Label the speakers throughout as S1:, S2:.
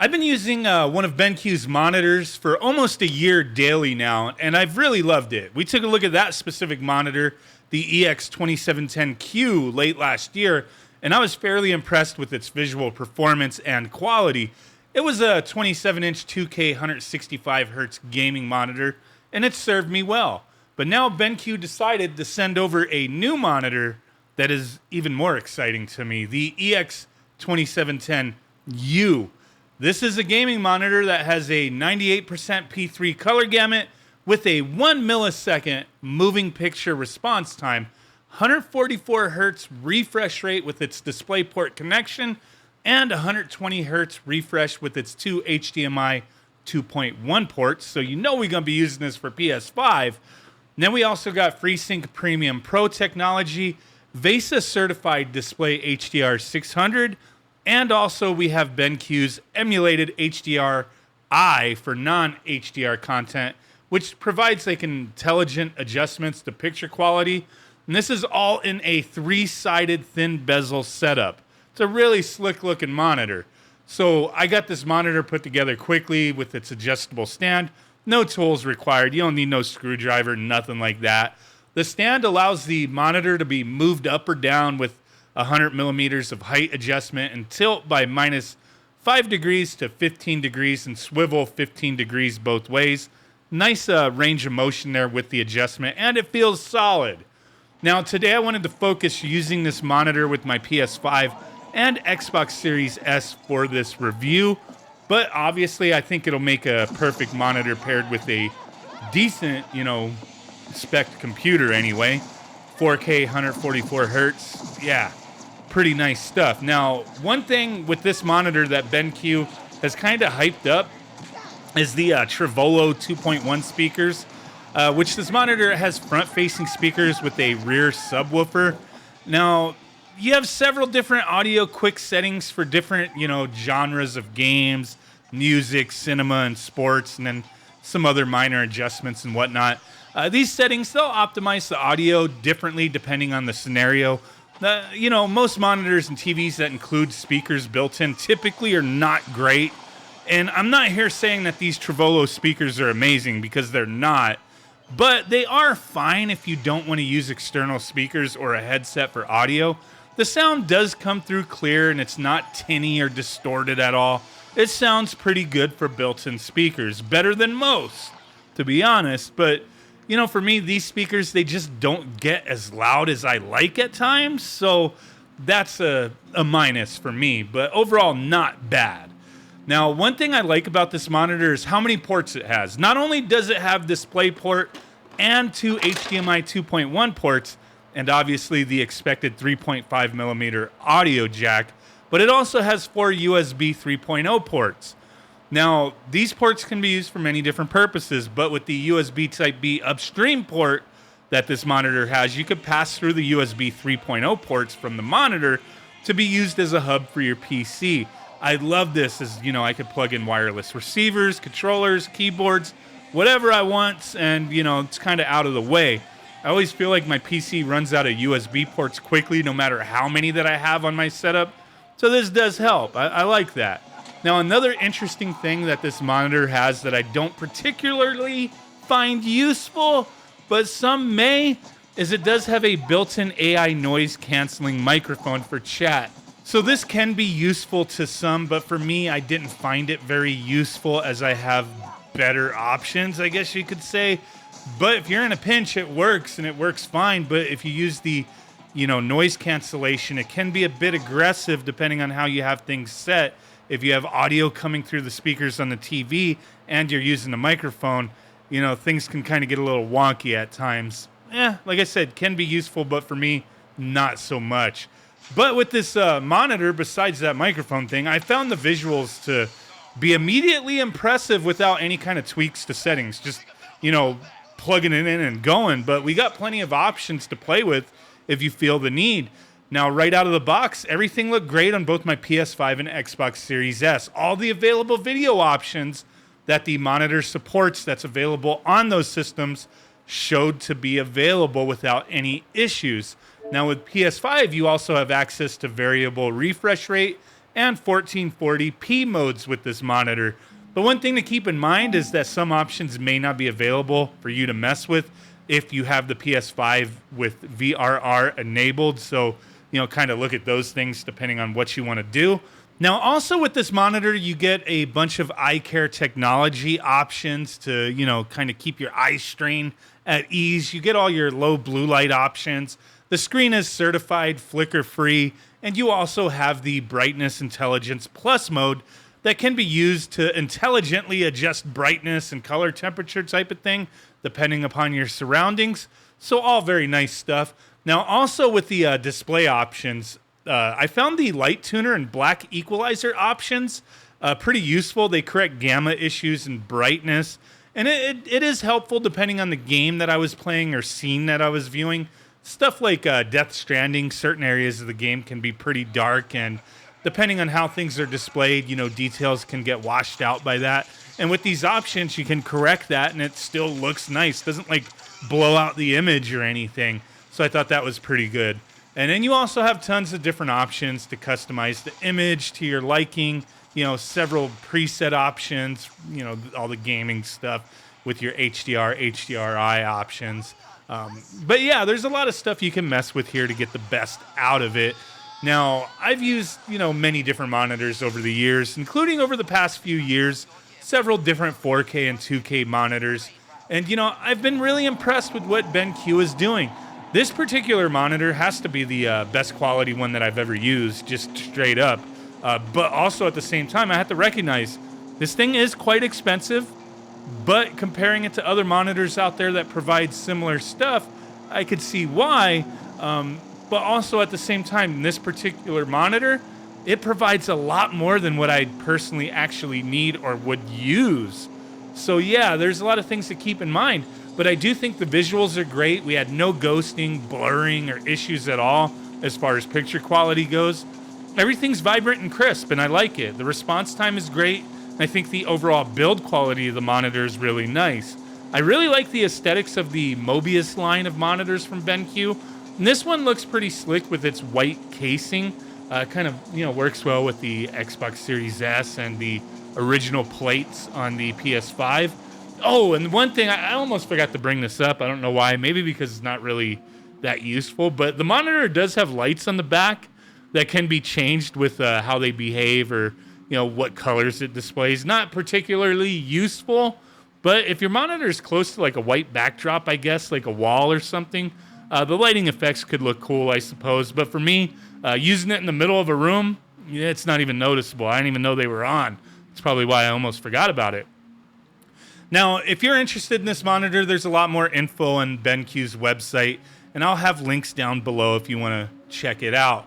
S1: I've been using one of BenQ's monitors for almost a year daily now, and I've really loved it. We took a look at that specific monitor, the EX2710U, late last year, and I was fairly impressed with its visual performance and quality. It was a 27-inch 2K 165Hz gaming monitor, and it served me well. But now BenQ decided to send over a new monitor that is even more exciting to me, the EX2710U. This is a gaming monitor that has a 98% P3 color gamut with a 1 millisecond moving picture response time, 144 Hz refresh rate with its DisplayPort connection, and 120 Hz refresh with its two HDMI 2.1 ports. So you know we're going to be using this for PS5. And then we also got FreeSync Premium Pro technology, VESA certified display HDR 600, and also we have BenQ's emulated HDR-I for non-HDR content, which provides like intelligent adjustments to picture quality. And this is all in a 3-sided thin bezel setup. It's a really slick looking monitor. So I got this monitor put together quickly with its adjustable stand. No tools required. You don't need no screwdriver, nothing like that. The stand allows the monitor to be moved up or down with 100 millimeters of height adjustment and tilt by -5 degrees to 15 degrees and swivel 15 degrees both ways. Nice range of motion there with the adjustment, and it feels solid. Now today I wanted to focus using this monitor with my PS5 and Xbox Series S for this review, but obviously I think it'll make a perfect monitor paired with a decent, spec computer anyway. 4K 144 Hertz, yeah, pretty nice stuff. Now, one thing with this monitor that BenQ has kind of hyped up is the Trivolo 2.1 speakers, which this monitor has front-facing speakers with a rear subwoofer. Now, you have several different audio quick settings for different, genres of games, music, cinema, and sports, and then some other minor adjustments and whatnot. These settings, they'll optimize the audio differently depending on the scenario. Most monitors and TVs that include speakers built in typically are not great. And I'm not here saying that these Trivolo speakers are amazing, because they're not. But they are fine if you don't want to use external speakers or a headset for audio. The sound does come through clear, and it's not tinny or distorted at all. It sounds pretty good for built-in speakers. Better than most, to be honest. But for me, these speakers, they just don't get as loud as I like at times. So that's a minus for me. But overall, not bad. Now, one thing I like about this monitor is how many ports it has. Not only does it have DisplayPort and two HDMI 2.1 ports, and obviously the expected 3.5 millimeter audio jack, but it also has 4 USB 3.0 ports. Now, these ports can be used for many different purposes, but with the USB Type-B upstream port that this monitor has, you could pass through the USB 3.0 ports from the monitor to be used as a hub for your PC. I love this as, I could plug in wireless receivers, controllers, keyboards, whatever I want, and, it's kind of out of the way. I always feel like my PC runs out of USB ports quickly, no matter how many that I have on my setup, so this does help. I like that. Now, another interesting thing that this monitor has that I don't particularly find useful, but some may, is it does have a built-in AI noise canceling microphone for chat. So this can be useful to some, but for me, I didn't find it very useful as I have better options, I guess you could say. But if you're in a pinch, it works, and it works fine. But if you use the, noise cancellation, it can be a bit aggressive depending on how you have things set. If you have audio coming through the speakers on the TV and you're using a microphone, things can kind of get a little wonky at times. Like I said, can be useful, but for me, not so much. But with this monitor, besides that microphone thing, I found the visuals to be immediately impressive without any kind of tweaks to settings. Just, plugging it in and going. But we got plenty of options to play with if you feel the need. Now, right out of the box, everything looked great on both my PS5 and Xbox Series S. All the available video options that the monitor supports that's available on those systems showed to be available without any issues. Now, with PS5, you also have access to variable refresh rate and 1440p modes with this monitor. But one thing to keep in mind is that some options may not be available for you to mess with if you have the PS5 with VRR enabled. So, kind of look at those things depending on what you want to do. Now, also with this monitor, you get a bunch of eye care technology options to, kind of keep your eye strain at ease. You get all your low blue light options. The screen is certified flicker-free, and you also have the Brightness Intelligence Plus mode that can be used to intelligently adjust brightness and color temperature type of thing, depending upon your surroundings. So all very nice stuff. Now, also with the display options, I found the light tuner and black equalizer options pretty useful. They correct gamma issues and brightness. And it is helpful depending on the game that I was playing or scene that I was viewing. Stuff like Death Stranding, certain areas of the game can be pretty dark, and depending on how things are displayed, details can get washed out by that. And with these options, you can correct that, and it still looks nice. Doesn't blow out the image or anything. So I thought that was pretty good. And then you also have tons of different options to customize the image to your liking. Several preset options, all the gaming stuff with your HDR, HDRI options. But yeah, there's a lot of stuff you can mess with here to get the best out of it. Now, I've used, many different monitors over the years, including over the past few years, several different 4K and 2K monitors. And, I've been really impressed with what BenQ is doing. This particular monitor has to be the best quality one that I've ever used, just straight up. But also at the same time, I have to recognize this thing is quite expensive, but comparing it to other monitors out there that provide similar stuff, I could see why. But also at the same time, this particular monitor, it provides a lot more than what I personally actually need or would use. So yeah, there's a lot of things to keep in mind. But I do think the visuals are great. We had no ghosting, blurring, or issues at all as far as picture quality goes. Everything's vibrant and crisp, and I like it. The response time is great. I think the overall build quality of the monitor is really nice. I really like the aesthetics of the Mobius line of monitors from BenQ. And this one looks pretty slick with its white casing. Kind of, works well with the Xbox Series S and the original plates on the PS5. Oh, and one thing, I almost forgot to bring this up. I don't know why. Maybe because it's not really that useful. But the monitor does have lights on the back that can be changed with how they behave or, what colors it displays. Not particularly useful. But if your monitor is close to a white backdrop, I guess, like a wall or something, the lighting effects could look cool, I suppose. But for me, using it in the middle of a room, it's not even noticeable. I didn't even know they were on. That's probably why I almost forgot about it. Now, if you're interested in this monitor, there's a lot more info on BenQ's website, and I'll have links down below if you want to check it out.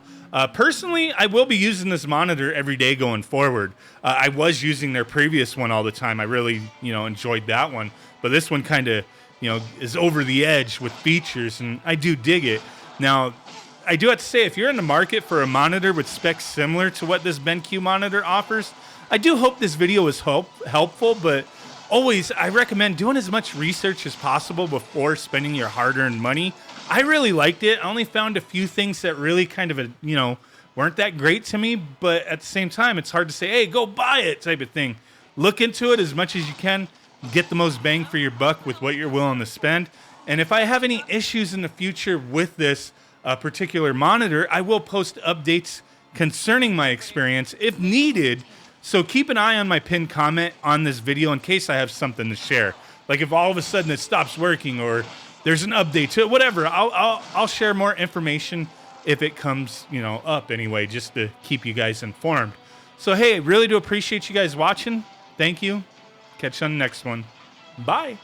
S1: Personally, I will be using this monitor every day going forward. I was using their previous one all the time. I really, enjoyed that one. But this one kind of, is over the edge with features, and I do dig it. Now, I do have to say, if you're in the market for a monitor with specs similar to what this BenQ monitor offers, I do hope this video was helpful, but always, I recommend doing as much research as possible before spending your hard-earned money. I really liked it. I only found a few things that really kind of, weren't that great to me, but at the same time, it's hard to say, hey, go buy it type of thing. Look into it as much as you can. Get the most bang for your buck with what you're willing to spend. And if I have any issues in the future with this particular monitor, I will post updates concerning my experience if needed. So keep an eye on my pinned comment on this video in case I have something to share. Like if all of a sudden it stops working or there's an update to it, whatever. I'll share more information if it comes, up anyway, just to keep you guys informed. So hey, really do appreciate you guys watching. Thank you. Catch you on the next one. Bye.